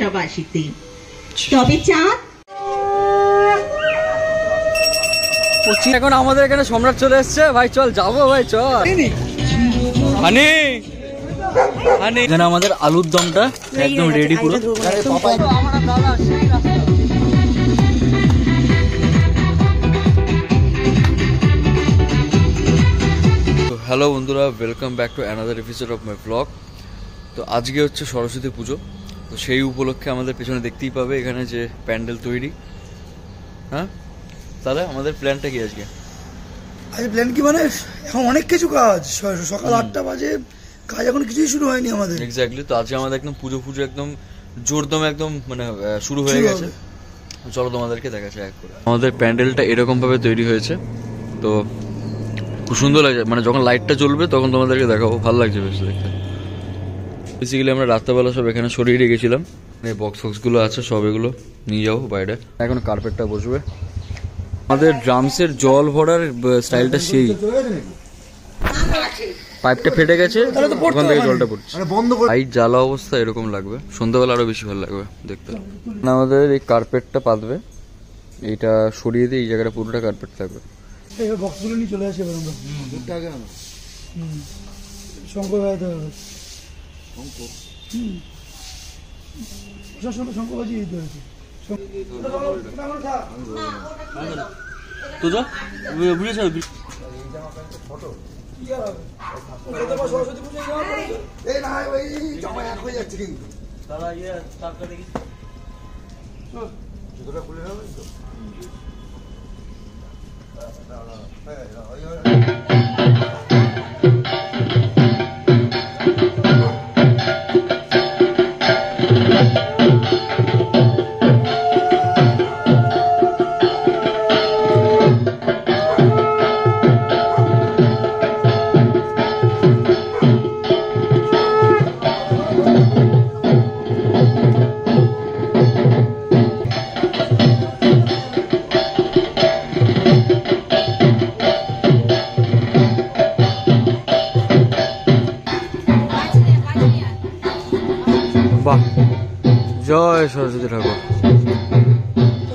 পাশাপাশিতে। তবে চাঁদ এখন আমাদের এখানে সম্রাট চলে এসছে। ভাই চল যাবো, ভাই চল। হানি হানি এখানে আমাদের আলুর দমটা একদম রেডি পুরো। হ্যালো বন্ধুরা, welcome back to another episode of my blog. তো আজকে হচ্ছে সরস্বতী পুজো, তো সেই উপলক্ষে আমাদের পেছনে দেখতেই পাবে এখানে যে প্যান্ডেল তৈরি। হ্যাঁ, তাহলে আমাদের প্ল্যানটা কি আজকে? আজকে প্ল্যান কি মানে এখন অনেক কিছু কাজ, সকাল 8টা বাজে, কাজ এখন কিছুই শুরু হয়নি আমাদের। এক্স্যাক্টলি, তো আজকে আমাদের একদম পুজো একদম জোরদম একদম মানে শুরু হয়ে গেছে। চলো তোমাদেরকে দেখাচ্ছে এক করে। আমাদের প্যান্ডেলটা এরকম ভাবে তৈরি হয়েছে, তো খুব সুন্দর লাগছে। মানে যখন লাইটটা জ্বলবে তখন তোমাদেরকে দেখাবো, ভালো লাগছে বেশ দেখতে। বেসিক্যালি আমরা রাত্রেবেলা সব এখানে সরিয়ে রেখেছিলাম, এই বক্সগুলো আছে সব, এগুলো নিয়ে যাবো বাইরে। এখন কার্পেটটা বসবে। আমাদের ড্রামসের জল ভরার স্টাইলটা সেই, পাইপটা ফেটে গেছে, ওখান থেকে জলটা পড়ছে। লাইট জ্বালা অবস্থা এরকম লাগবে, সন্ধ্যাবেলা আরো বেশি ভালো লাগবে দেখতে। আমাদের এই কার্পেটটা পাতবে, এইটা সরিয়ে দিয়ে এই জায়গাটা পুরোটা কার্পেট থাকবে। এবার বক্সগুলো নিয়ে চলে আসে, এবার আমরা শঙ্কর বাজাতে হবে। শঙ্কর বাজিয়ে দিতে হয়েছে। তো বুঝেছ সরস্বতী পুজো হয়ে যাচ্ছে কিন্তু দাদা ইয়ে চাপটা দেখি জুতোটা খুলে নেবে তো। বাহ, জয় সরস্বতী ঠাকুর।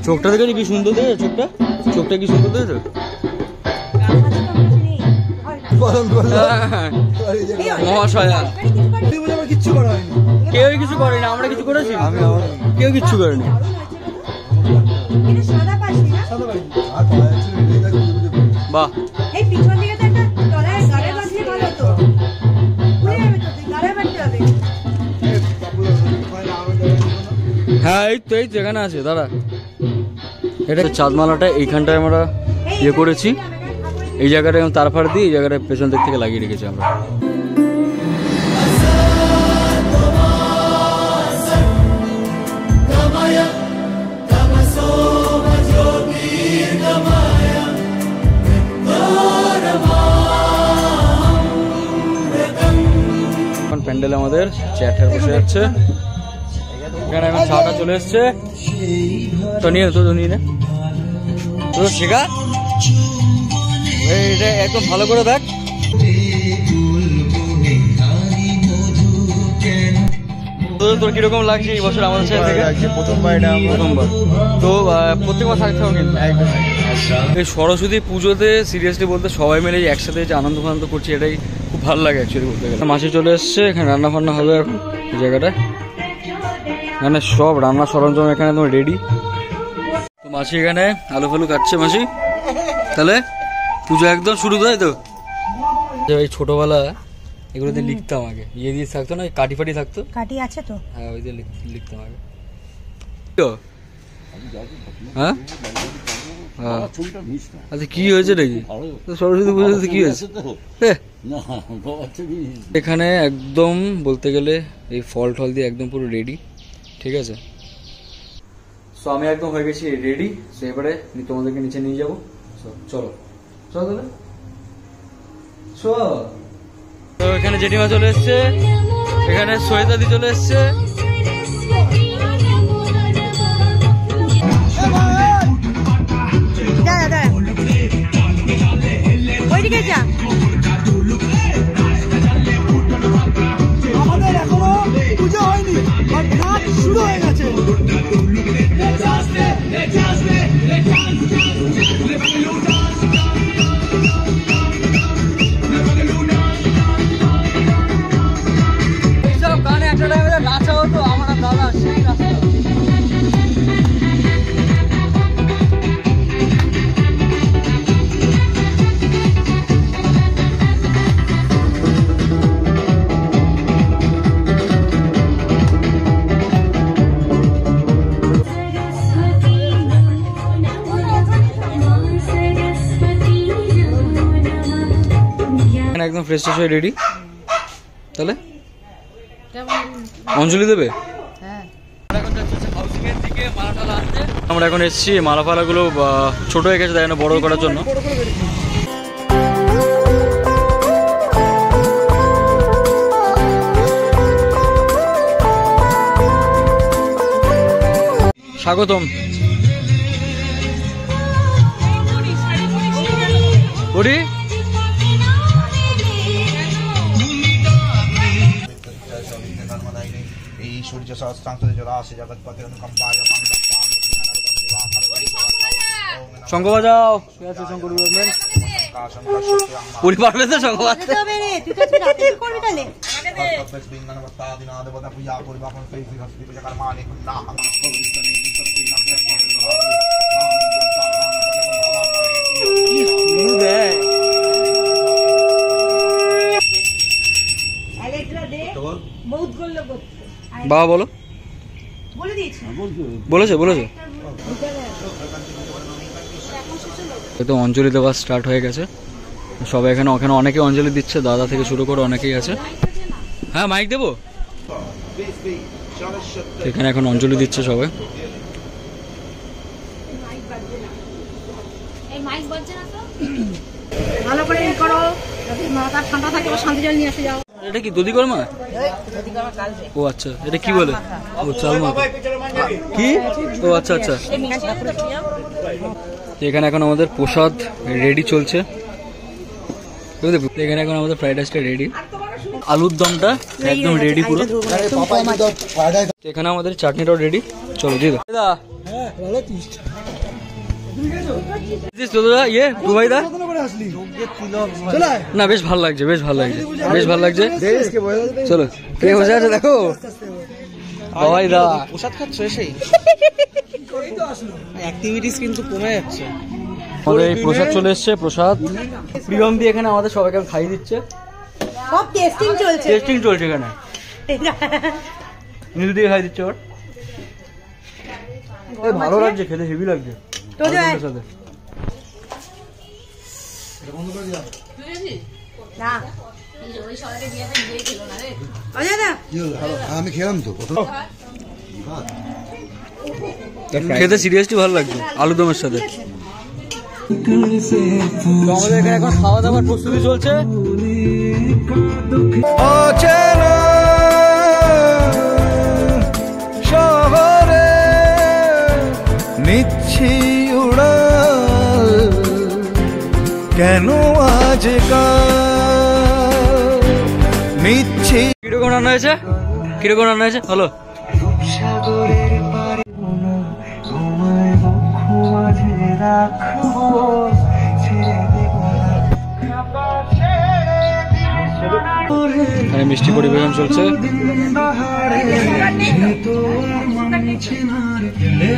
চোখটা দেখে কি সুন্দর দেখে, চোখটা কি সুন্দর দেখেছো? মহাশয়া কিচ্ছু করা হয়নি, কেউ কিছু করেনি, আমরা কিছু করেছি? কেউ কিচ্ছু করেনি। বাহ, হ্যাঁ এই তো এখানে আছে দাঁড়া। এটা চাঁদমালাটা এইখানটায় আমরা ইয়ে করেছি, এই জায়গাটায় তারফার দিয়ে এই জায়গাটা পেছন দিক থেকে লাগিয়ে রেখেছি আমরা। এখন প্যান্ডেল আমাদের চেয়ার বসে যাচ্ছে, এখানে এখন চাটা চলে এসছে। তো নিয়ে নে তো শেখা, এটা একদম ভালো করে দেখ। তোর কিরকম লাগছে এই বছর আমাদের সাথে থেকে? প্রথমবার তো প্রত্যেকবার থাকতে হবে কিন্তু। এই সরস্বতী পুজোতে সিরিয়াসলি বলতে সবাই মিলে একসাথে যে আনন্দ ফানন্দ করছি, এটাই খুব ভালো লাগে অ্যাকচুয়ালি বলতে গেলে। মাসি চলে এসছে, এখানে রান্না ফান্না হবে এখন এই জায়গাটায়। এখানে সব রান্নার সরঞ্জাম এখানে তোমার রেডি। তো মাসি এখানে আলু ফালু কাটছে মাসি। তাহলে পুজো একদম শুরু, তাই তো? এই ছোটবেলা এগুলোতে লিখতাম আগে, ইয়ে দিয়ে থাকতো না, কাটি ফাটি থাকতো। কাটি আছে তো? হ্যাঁ, ওই দিয়ে লিখতাম আগে। হ্যাঁ, আচ্ছা কি হয়েছে নাকি সরস্বতী পুজোতে, কি হয়েছে? এখানে একদম বলতে গেলে এই ফল টল দিয়ে একদম পুরো রেডি, ঠিক আছে? সো আমি একদম হয়ে গেছি রেডি। সো এবারে তোমাদেরকে নিচে নিয়ে যাবো। চলো তাহলে। তো এখানে জেঠিমা চলে এসছে, এখানে সৈয়দাদি চলে এসছে। আমাদের এখনো পুজো হয়নি, নাচ শুরু হয়ে গেছে। একদম ফ্রেশ হয়ে রেডি। তাহলে অঞ্জলি দেবে? আমরা এখন এসেছি মালা ফালাগুলো ছোট হয়ে গেছে, তাই না বড় করার জন্য। স্বাগতম। বুড়ি শঙ্খ বাজাও। পুরি পারবে তো শঙ্খ বাজতে? বাবা বলো। বলেছে বলেছে। তো অঞ্জলি দেওয়া স্টার্ট হয়ে গেছে সবাই এখানে। ওখানে অনেকে অঞ্জলি দিচ্ছে, দাদা থেকে শুরু করে অনেকেই আছে। হ্যাঁ মাইক দেবো। এখানে এখন অঞ্জলি দিচ্ছে সবাই। ভালো করে করো, মাথা ঠান্ডা থাকে, শান্তি জল নিয়ে এসে যাও। এটা কি দধি কর্মা? ও আচ্ছা, এটা কি বলে? ও চাল মাথা কি? ও আচ্ছা আচ্ছা। এখানে এখন আমাদের প্রসাদ রেডি চলছে। এখানে এখন আমাদের ফ্রাইড রাইসটা রেডি, আলুর দমটা একদম রেডি পুরো। এখানে আমাদের চাটনিটাও রেডি। চলো দিদা। না বেশ ভালো লাগছে, বেশ ভালো লাগছে, বেশ ভালো লাগছে। চলো কে বসে আছে দেখো বাবাই দা প্রসাদ খাচ্ছ। এসেই অ্যাক্টিভিটিস কিন্তু কমে যাচ্ছে। আমাদের এই প্রসাদ চলে এসছে। প্রসাদ প্রিয়ম দিয়ে এখানে আমাদের সবাইকে খাইয়ে দিচ্ছে। সব টেস্টিং চলছে, টেস্টিং চলছে এখানে। নীল দিয়ে খাই দিচ্ছে ওর। ভালো লাগছে খেতে, হেভি লাগছে। আমি খেলাম তো খেতে সিরিয়াসলি ভালো লাগছে আলুদমের সাথে। আমাদের এখানে এখন খাওয়া দাওয়ার প্রস্তুতি চলছে। শহরে নিচ্ছি উড়াল, কেন আজকাল নিচ্ছি। কিরকম রান্না হয়েছে? কিরকম রান্না হয়েছে? হলো এখানে মিষ্টি পরিবেশন চলছে।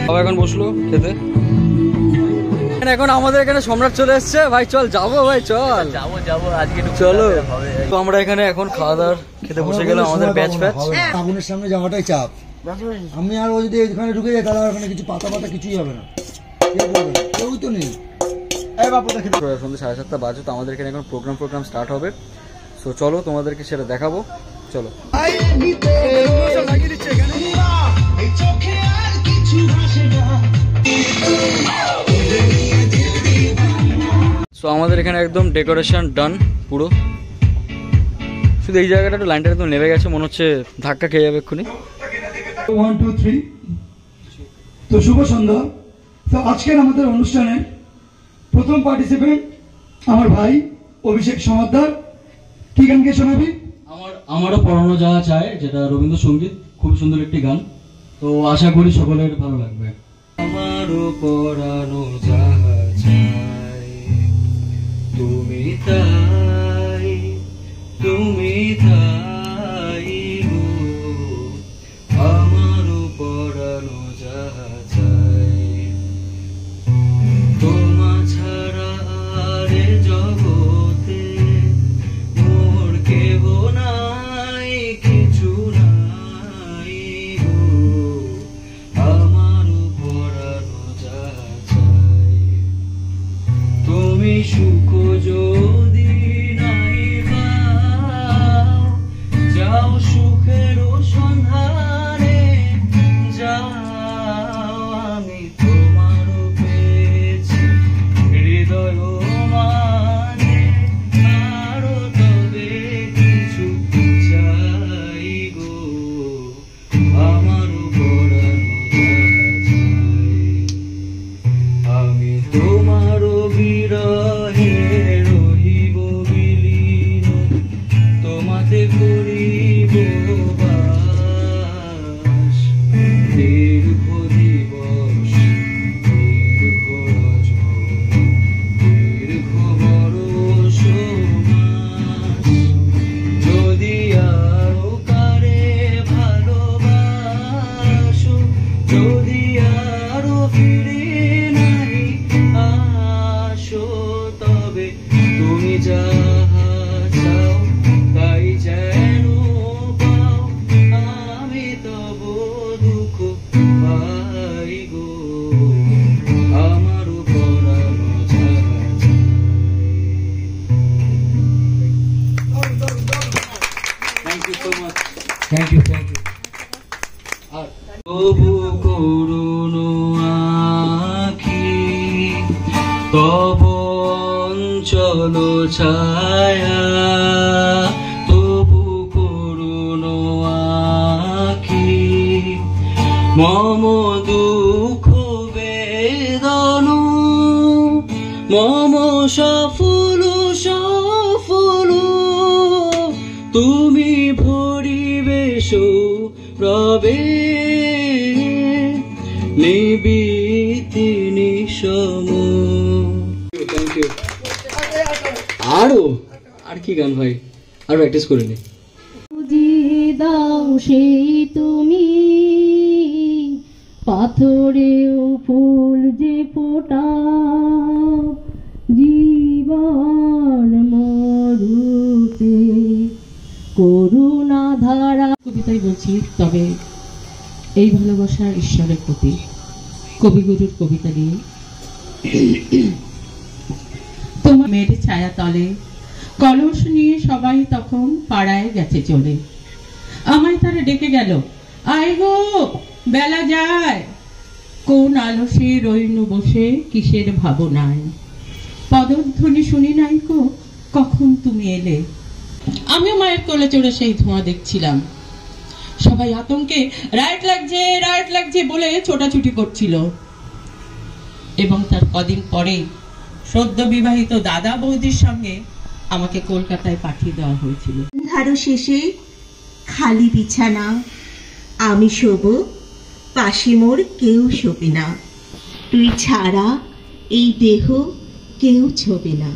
সবাই এখন বসলো খেতে। এখন আমাদের এখানে সম্রাট চলে এসছে। ভাই চল যাবো, ভাই চল যাবো যাবো আজকে চলো। তো আমরা এখানে এখন খাওয়া দাওয়ার খেতে বসে গেলাম। আমাদের ব্যাচ ফ্যাচ আগুনের সামনে যাওয়াটাই চাপ। আমি আর ও যদি এখানে ঢুকে যাই তাহলে ওখানে কিছু পাতা পাতা কিছুই হবে না, কেউ তো নেই। সন্ধ্যে 7:30 বাজে। তো আমাদের এখানে এখন প্রোগ্রাম স্টার্ট হবে। তো চলো তোমাদেরকে সেটা দেখাবো। চলো তো আমাদের এখানে একদম ডেকোরেশন ডান পুরো। শুধু এই জায়গাটা একটু লাইনটা একদম নেমে গেছে, মনে হচ্ছে ধাক্কা খেয়ে যাবে এক্ষুনি। 1 2 3। তো শুভ সন্ধ্যা। তো আজকের আমাদের অনুষ্ঠানে প্রথম পার্টিসিপেন্ট আমার ভাই অভিষেক সমাদ্দার। কি গান কে শোনাবি? আমারও পড়ানো যাওয়া চায়, যেটা রবীন্দ্রসঙ্গীত, খুব সুন্দর একটি গান। তো আশা করি সকলের ভালো লাগবে। আমারও পড়ানো যাওয়া চায়, তুমি তাই, তুমি তাই গো। আমারও পড়ানো যাওয়া চায়, তোমা ছাড়া রে জগতে মোর কেহ নাই, কিছু নাই গো। আমারও পড়ানো যাওয়া চায়, তুমি সুখ যদি নাই তব অঞ্চল ছায়া তবু করুণ আঁখি মম দুঃখ বেদন মম সফল সফল তুমি ভরিবেশ রবে নিবিতি নিশম। Thank you. আর কি গান ভাই, আরো প্র্যাকটিস করে নি। বুঝিয়ে দাও সেই তুমি পাথরেও ফুল যে ফোটাও জীবন মরুতে করুণা ধারা। কবিতাই বলছি, তবে এই ভালোবাসা ঈশ্বরের প্রতি কবিগুরুর কবিতা নিয়ে। তোমার মেয়ের ছায়া তলে কলস নিয়ে সবাই তখন পাড়ায় গেছে চলে। আমায় তারা ডেকে গেল, আয় গো বেলা যায়। কোন আলসে রইনু বসে কিসের ভাবনায়, পদধ্বনি শুনি নাই গো কখন তুমি এলে। আমিও মায়ের কোলে চড়ে সেই ধোঁয়া দেখছিলাম। সবাই আতঙ্কে রাইট লাগছে বলে ছোটাছুটি করছিল। এবং তার কদিন পরে সদ্য বিবাহিত দাদা বৌদির সঙ্গে আমাকে কলকাতায় পাঠিয়ে দেওয়া হয়েছিল। ধারো শেষে খালি বিছানা, আমি শোব পাশে মোর কেউ শোবে না, তুই ছাড়া এই দেহ কেউ ছোবে না।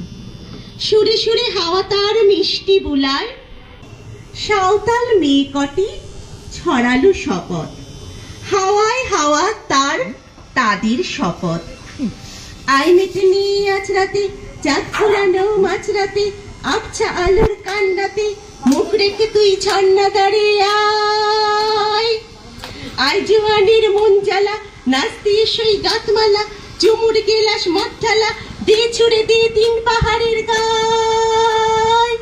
সুরে সুরে হাওয়া তার মিষ্টি বুলায়, সাঁওতাল মেয়ে কটি ছড়ালো শপথ, হাওয়ায় হাওয়া তার তাদের শপথ। আই মেটে নিয়ে আজ রাতে চাঁদ ফোলানো মাঝরাতে, আবছা আলোর কান্নাতে মুখ রেখে তুই ঝর্ণা দাঁড়িয়ে আয়। আয় জোয়ানের মন জ্বালা, নাচ দিয়ে সই গাতমালা, চুমুর গেলাস মদ ঢালা, দে ছুড়ে দে তিন পাহাড়ের গায়।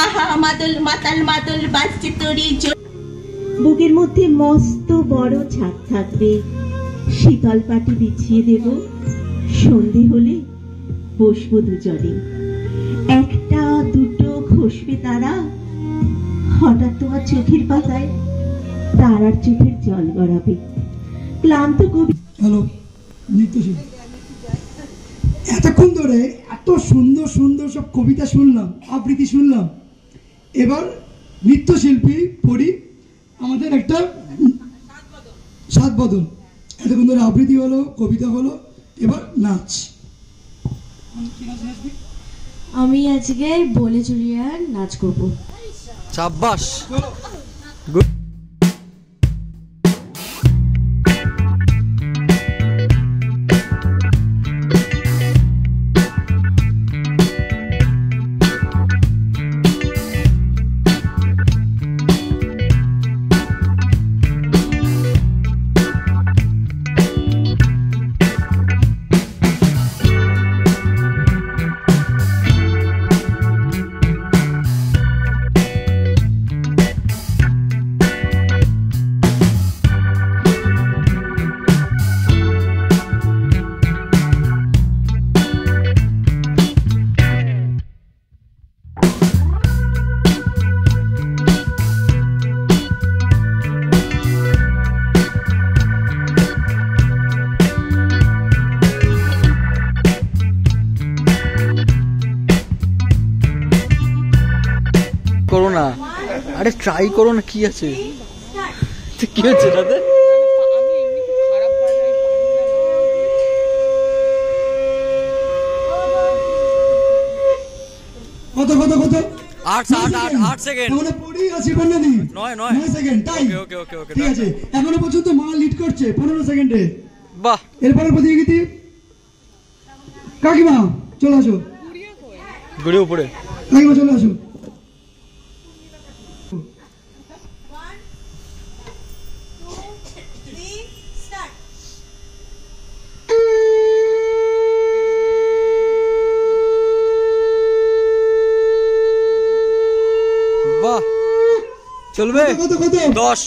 আহা মাদল মাতাল মাদল বাজছে তোরই বুকের মধ্যে মস্ত বড় ছাদ থাকবে, শীতল পাটি বিছিয়ে দেব, সন্ধে হলে বসবো দুজনে। একটা দুটো খসবে তারা, হঠাৎ তোমার চোখের পাতায় তারার চোখের জল গড়াবে। ক্লান্ত কবি। হ্যালো নৃত্যশিল্পী, এতক্ষণ ধরে এত সুন্দর সুন্দর সব কবিতা শুনলাম, আবৃত্তি শুনলাম। এবার নৃত্যশিল্পী পড়ি, আমাদের একটা সাত বদল। এতক্ষণ ধরে আবৃত্তি হলো, কবিতা হলো, এবার নাচ। আমি আজকে বলে চুরিয়া নাচ করব। সাব্বাস। করো না, আরে ট্রাই করো না, কি আছে, কি হচ্ছে তাতে? কত কত কত 8 সেকেন্ড। আমরা পড়ি আছি বন্যাদি 9 সেকেন্ড টাইম। ওকে ঠিক আছে, এখনো পর্যন্ত মা লিড করছে 15 সেকেন্ডে। বাহ। এরপরের প্রতিযোগিতা কাকিমা চলে আসো, ঘুরে উপরে কাকিমা চলে আসো। চলবে কত কত 10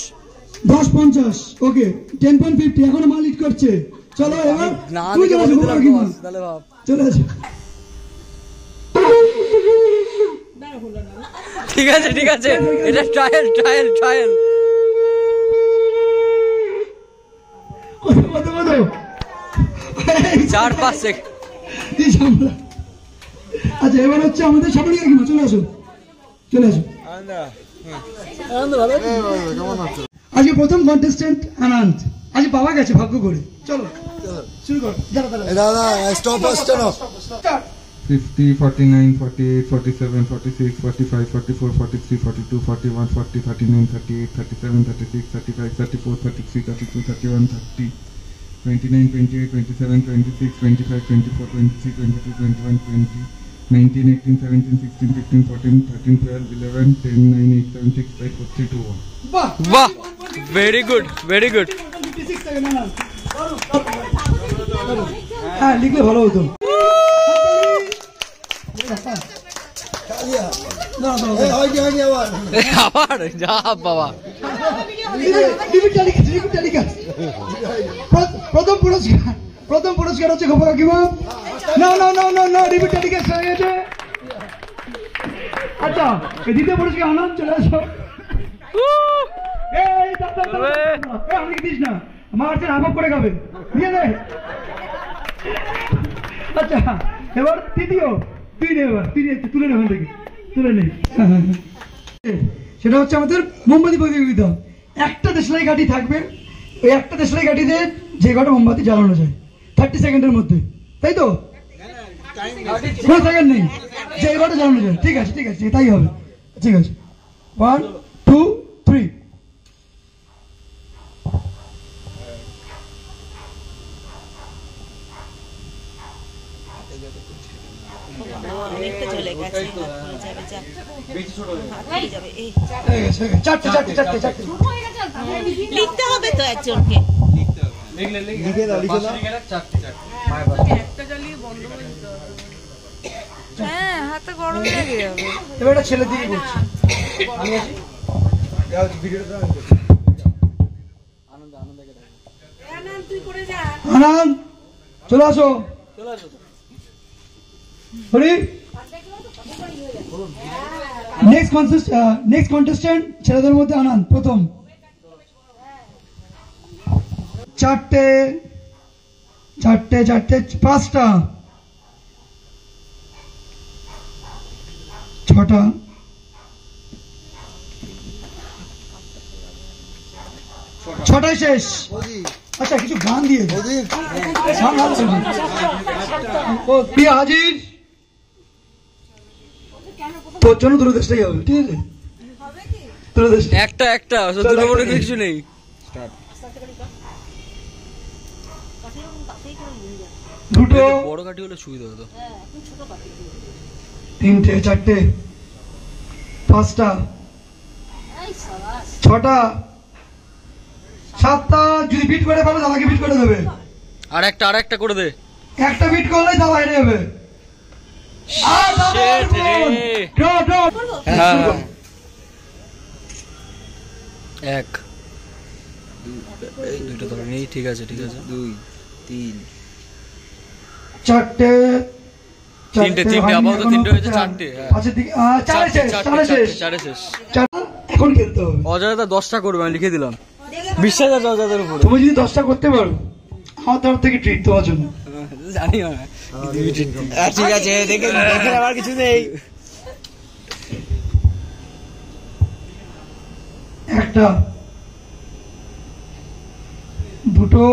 10 50। ওকে 10.50 এখনো মা লিড করছে। চলো এবার না তুই দেখে চলে বলে আসো, দিলাম কাকিমা। boss, তাহলে ভাব। চলে আসো। ঠিক আছে ঠিক আছে, এটা ট্রায়াল ট্রায়াল ট্রায়াল। কত 4-5 সেকেন্ড। তুই সামলা। আচ্ছা এবার হচ্ছে আমাদের সামনে কাকিমা, চলে আসো চলে আসো। আজকে প্রথম কন্টেস্টেন্ট আনন্দ, আজকে বাবা গেছে ভাগ্য করে। চলো শুরু করো। দাদা স্টপ স্টপ। স্টার্ট। 50, 49, 48, 47, 46, 45, 44, 43, 42, 41, 40, 39, 38, 37, 36, 35, 34, 33, 32, 31, 30, 29, 28, 27, 26, 25, 24, 26, 22, 21, 20, 19, 18, 17, 16, 15, 14, 13, 12, 11, 10, 9, 8, 7, 6, 5, 4, 3, 2, 1. বাহ বাহ, very good very good. 56 second Anand. হ্যাঁ লিখলে ভালো হতো। আবার যা বাবা। প্রথম পুরস্কার হচ্ছে খোপা কাকিমা। না না না না না রিপিট টেলিকাস্ট হয়ে গেছে। আচ্ছা দ্বিতীয় পুরস্কার আনন্দ, চলে আসো। এই আমাকে দিস না, মার্চের হাফ করে খাবে, দিয়ে দে। আচ্ছা এবার তৃতীয়, তুই নে, এবার তুই তুলে নে, ওখান থেকে তুলে নে। সেটা হচ্ছে আমাদের মোমবাতি প্রতিযোগিতা। একটা দেশলাই কাঠি থাকবে, ওই একটা দেশলাই কাঠিতে যে কটা মোমবাতি জ্বালানো যায় 30 সেকেন্ডের মধ্যে, তাই তো? কোনো সেকেন্ড নেই, যে কটা জ্বালানো যায়। ঠিক আছে ঠিক আছে, তাই হবে। ঠিক আছে 1 2 3। অনেকটা চলে গেছে, যাবে যা যাবে। এই চারটে চারটে চারটে চারটে। লিখতে হবে তো একজনকে। হ্যাঁ হাতে গরম লেগে যাবে। এবার একটা ছেলের দিকে করছি, আমি আছি। আনন্দ চলে আসো। হরি নেক্সট কন্টেস্টেন্ট ছেলেদের মধ্যে আনন্দ প্রথম। চারটে চারটে চারটে, পাঁচটা, ছটা, ছটাই শেষ। আচ্ছা কিছু গান দিয়ে প্রিয়া হাজির, তোর জন্য দূরদেশটাই হবে, ঠিক আছে? দূরদেশ একটা একটা দুটো বড় কিছু নেই। দুটো, বড় কাঠি হলে সুবিধা হতো। তিনটে, চারটে, পাঁচটা, ছটা, সাতটা। যদি বিট করে পারো দাদাকে বিট করে দেবে। আর একটা করে দে। একটা বিট করলেই দাদা হেরে যাবে। আর দাদা Shit রে। draw, draw। হ্যাঁ। এক দুটো ধরে নেই, ঠিক আছে ঠিক আছে। 2 3 চারটে, তিনটে আপাতত তিনটে হয়েছে, চারটে। আচ্ছা ঠিক, চারে শেষ, চারে শেষ। চারে শেষ। এখন খেলতে হবে। অজয়দা 10টা করবে, আমি লিখে দিলাম। বিশ্বাস আছে অজয়দার উপরে? তুমি যদি 10টা করতে পারো আমার তরফ থেকে ট্রিট তোমার জন্য। জানি না। ঠিক আছে, দেখে আমার কিছু নেই। একটা, দুটো,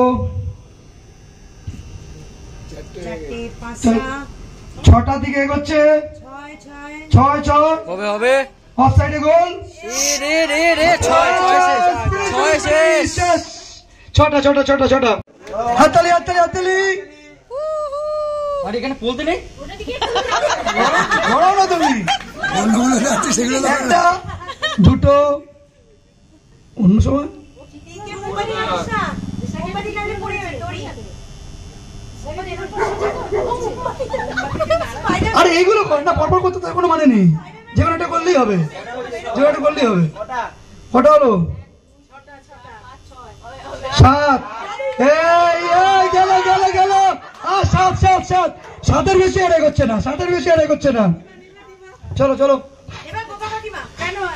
ছটা দিকে এগোচ্ছে। ছয় ছয় হবে হবে। অফ সাইডে গোল। রে ছয় শেষ। ছটা ছটা ছটা ছটা। হাততালি হাততালি হাততালি। আর এখানে বলতে নেই। ধরো না তুমি। একটা, দুটো, অন্য সময় আরে এইগুলো কর না, পরপর করতে তার কোনো মানে নেই। যে কোনো একটা করলেই হবে, যে কোনো একটা করলেই হবে। কটা হলো? 7 এই গেল গেল গেল। আর সাত সাত সাত, সাতের বেশি আড়াই করছে না, সাতের বেশি আড়াই করছে না। চলো চলো।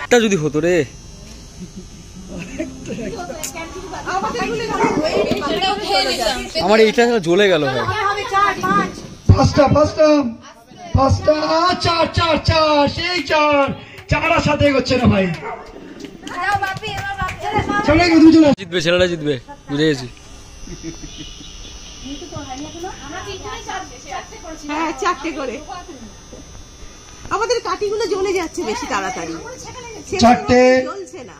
এটা যদি হতো রে। আমার এইটা জ্বলে গেল ভাই। পাঁচটা পাঁচটা পাঁচটা, চার চার চার, সেই চার, চার আর সাথে করছে না ভাই। চলে গেছে, দুজন জিতবে, ছেলেটা জিতবে, বুঝে গেছি। হ্যাঁ, চারটে করে। আমাদের কাঠিগুলো জ্বলে যাচ্ছে বেশি তাড়াতাড়ি, চারটে, জ্বলছে না।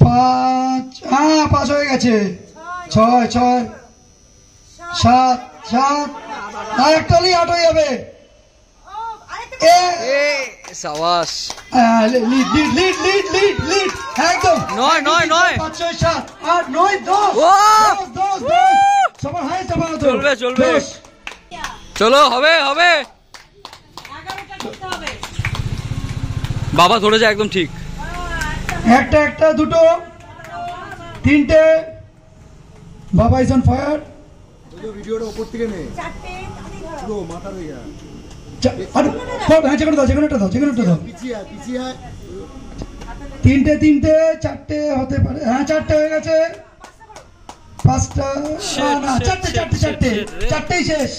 পাঁচ, হ্যাঁ 5 হয়ে গেছে। 6 6 7 7, আর একটা হলেই 8 হয়ে যাবে। সাবাস। Lead lead lead lead lead lead, একদম। 9 9 9 5 6 7 8 9 10 ও 10 10। সবার হাই সবার তো চলবে চলবে। চলো, হবে হবে। বাবা ধরেছে একদম ঠিক। একটা একটা, দুটো, তিনটে। বাবা ইজ অন ফায়ার। ভিডিওটা উপর থেকে নে, পুরো মাথার হয়ে যায়। হ্যাঁ, যেকোনো দাও, যেকোনো একটা দাও, যেকোনো একটা দাও। পিছিয়ে পিছিয়ে তিনটে তিনটে, চারটে হতে পারে। হ্যাঁ, চারটে হয়ে গেছে। পাঁচটা, না চারটে চারটে চারটে, চারটেই শেষ।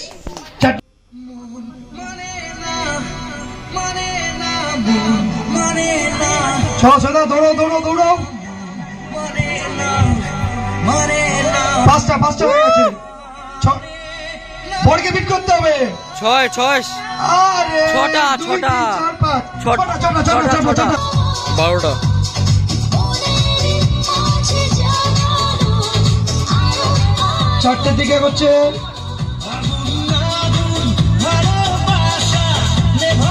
ছটা, দৌড়ো দৌড়ো দৌড়ো। পাঁচটা পাঁচটা হয়ে গেছে। বড়কে বিট করতে হবে। 6 6 আরে ছটা, 2 ছটা। 3 4 5 ছটা, ছটা ছটা ছটা ছটা। 12টা। চারটের দিকে করছে।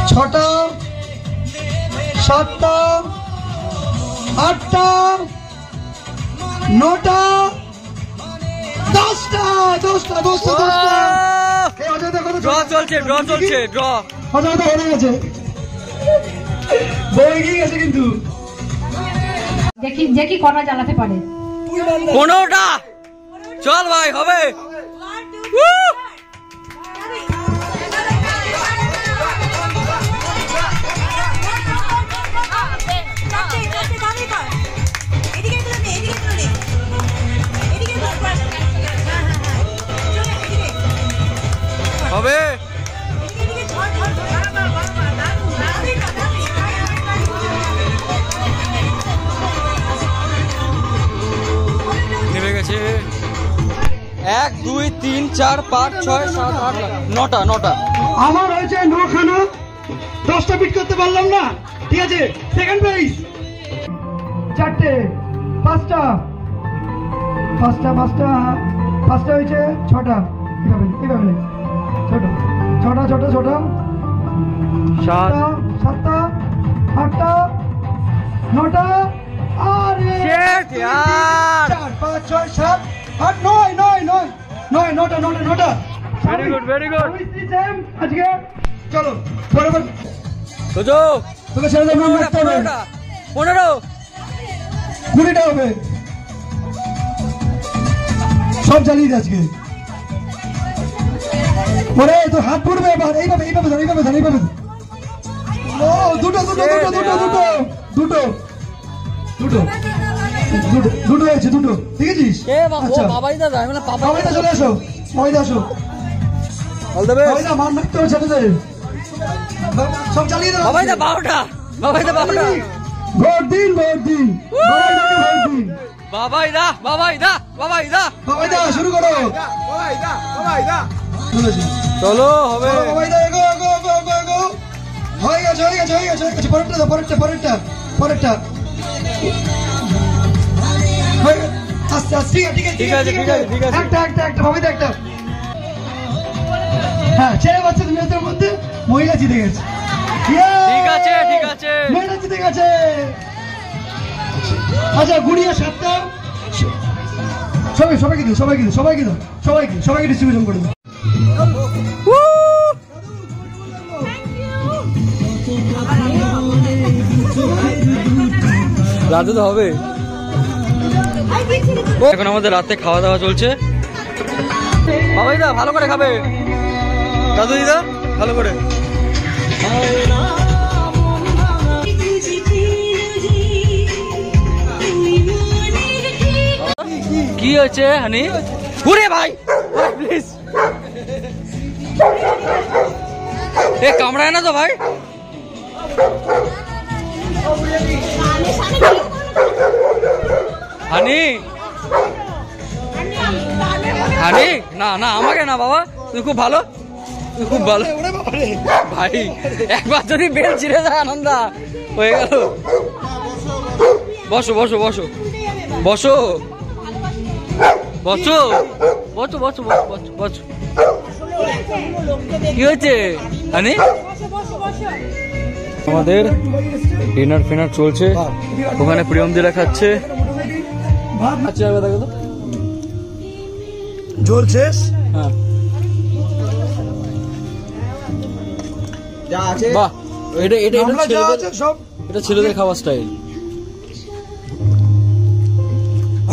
6টা, 7টা, 8টা, 9টা, 10টা 10টা 10টা 10টা। এই অজয়দা কত ড্র চলছে, ড্র চলছে, ড্র। অজয়দা হেরে গেছে, বই গিয়ে গেছে কিন্তু। দেখি যে কি করা জ্বালাতে পারে। 15টা। চল ভাই, হবে। হবে। নেমে গেছে। 1 2 3 4 5 6 7 8 9টা 9টা। আমার হয়েছে 9খানা, 10টা বিট করতে পারলাম না। ঠিক আছে, সেকেন্ড প্রাইজ। চারটে, পাঁচটা পাঁচটা পাঁচটা পাঁচটা হয়েছে। 6টা, এভাবে এভাবে ছোট ছটা ছোট ছোট। 7টা 7টা 8টা 9টা। আরে Shit, yaar. 4 5 6 7 8 9 9 9 9 9টা 9টা 9টা। Very good, very good. আজকে চলো বরাবর সোজো। তোকে ছেড়ে দেবো, মারতে হবে। 15 20টা হবে, সব জ্বালিয়ে দে আজকে। ওরে তো হাত পড়বে এবার। এইভাবে এইভাবে ধর, এইভাবে ধর, এইভাবে ধর। ও দুটো দুটো দুটো দুটো দুটো দুটো দুটো দুটো দুটো হয়েছে, দুটো দেখেছিস? আচ্ছা বাবাই দাদা, মানে পাপা। বাবাইদা চলে আসো, বাবাইদা আসো। All the best. বাবাইদা মান রাখতে হবে ছেড়ে দে, সব চালিয়ে দাও। বাবাই দা 12টা, বাবাই দা 12টা। ভোট দিন ভোট দিন, বাবাইদাকে ভোট দিন। বাবাই দা, বাবাই দা, বাবাই দা। বাবাইদা শুরু করো। চলেছে। চলো, হবে। চলো বাবাইদা, এগো এগো এগো এগো এগো। হয়ে গেছে হয়ে গেছে হয়ে গেছে হয়ে গেছে। পরেরটা দাও, পরেরটা পরেরটা পরেরটা। আস্তে আস্তে, ঠিক আছে ঠিক আছে, ঠিক আছে, ঠিক আছে। একটা একটা একটা বাবাইদা একটা। হ্যাঁ, ছেলে বাচ্চা মেয়েদের মধ্যে মহিলা জিতে গেছে। ঠিক আছে, ঠিক আছে। মেয়েরা জিতে গেছে। আচ্ছা, গুড়িয়া 7টা। সবাইকে দিও, সবাইকে দিও, সবাইকে দিও, সবাইকে ডিস্ট্রিবিউশন করে দিও। রাতে তো হবে। এখন আমাদের রাতে খাওয়া দাওয়া চলছে। বাবাই দা ভালো করে খাবে, দাদু দিদা ভালো করে। কি হচ্ছে হানি? ঘুরে ভাই প্লিজ, এ কামড়ায় না তো ভাই? হানি হানি না না আমাকে না বাবা, তুই খুব ভালো, তুই খুব ভালো ভাই। একবার যদি বেল ছিঁড়ে যায় আনন্দা হয়ে গেল। বসো বসো বসো বসো বসো বসো বসো বসো বসো। কি হয়েছে হানি? আমাদের ডিনার ফিনার চলছে, ওখানে প্রিয়মদিরা খাচ্ছে। আচ্ছা দেখো তো ঝোল শেষ। হ্যাঁ যা আছে বাহ, এটা এটা এটা আমরা যা ছেলেদের, আছে সব এটা ছেলেদের খাওয়ার স্টাইল।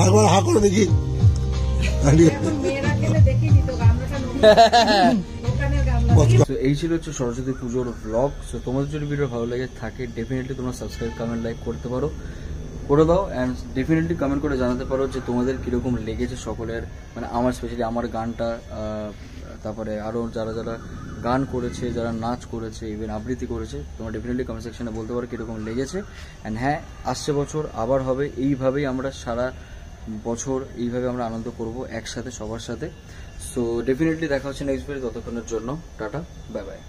একবার হা করে দেখি। এই ছিল হচ্ছে সরস্বতী পুজোর ব্লগ। সো তোমাদের যদি ভিডিও ভালো লেগে থাকে ডেফিনেটলি তোমরা সাবস্ক্রাইব, কমেন্ট, লাইক করতে পারো, করে দাও। অ্যান্ড ডেফিনেটলি কমেন্ট করে জানাতে পারো যে তোমাদের কীরকম লেগেছে সকলের, মানে আমার স্পেশালি আমার গানটা, তারপরে আরও যারা যারা গান করেছে, যারা নাচ করেছে, ইভেন আবৃত্তি করেছে, তোমরা ডেফিনেটলি কমেন্ট সেকশনে বলতে পারো কীরকম লেগেছে। অ্যান্ড হ্যাঁ, আসছে বছর আবার হবে, এইভাবেই আমরা সারা বছর এইভাবে আমরা আনন্দ করব একসাথে সবার সাথে। সো ডেফিনেটলি দেখা হচ্ছে নেক্সট ভিডিও, ততক্ষণের জন্য টাটা, বাই বাই।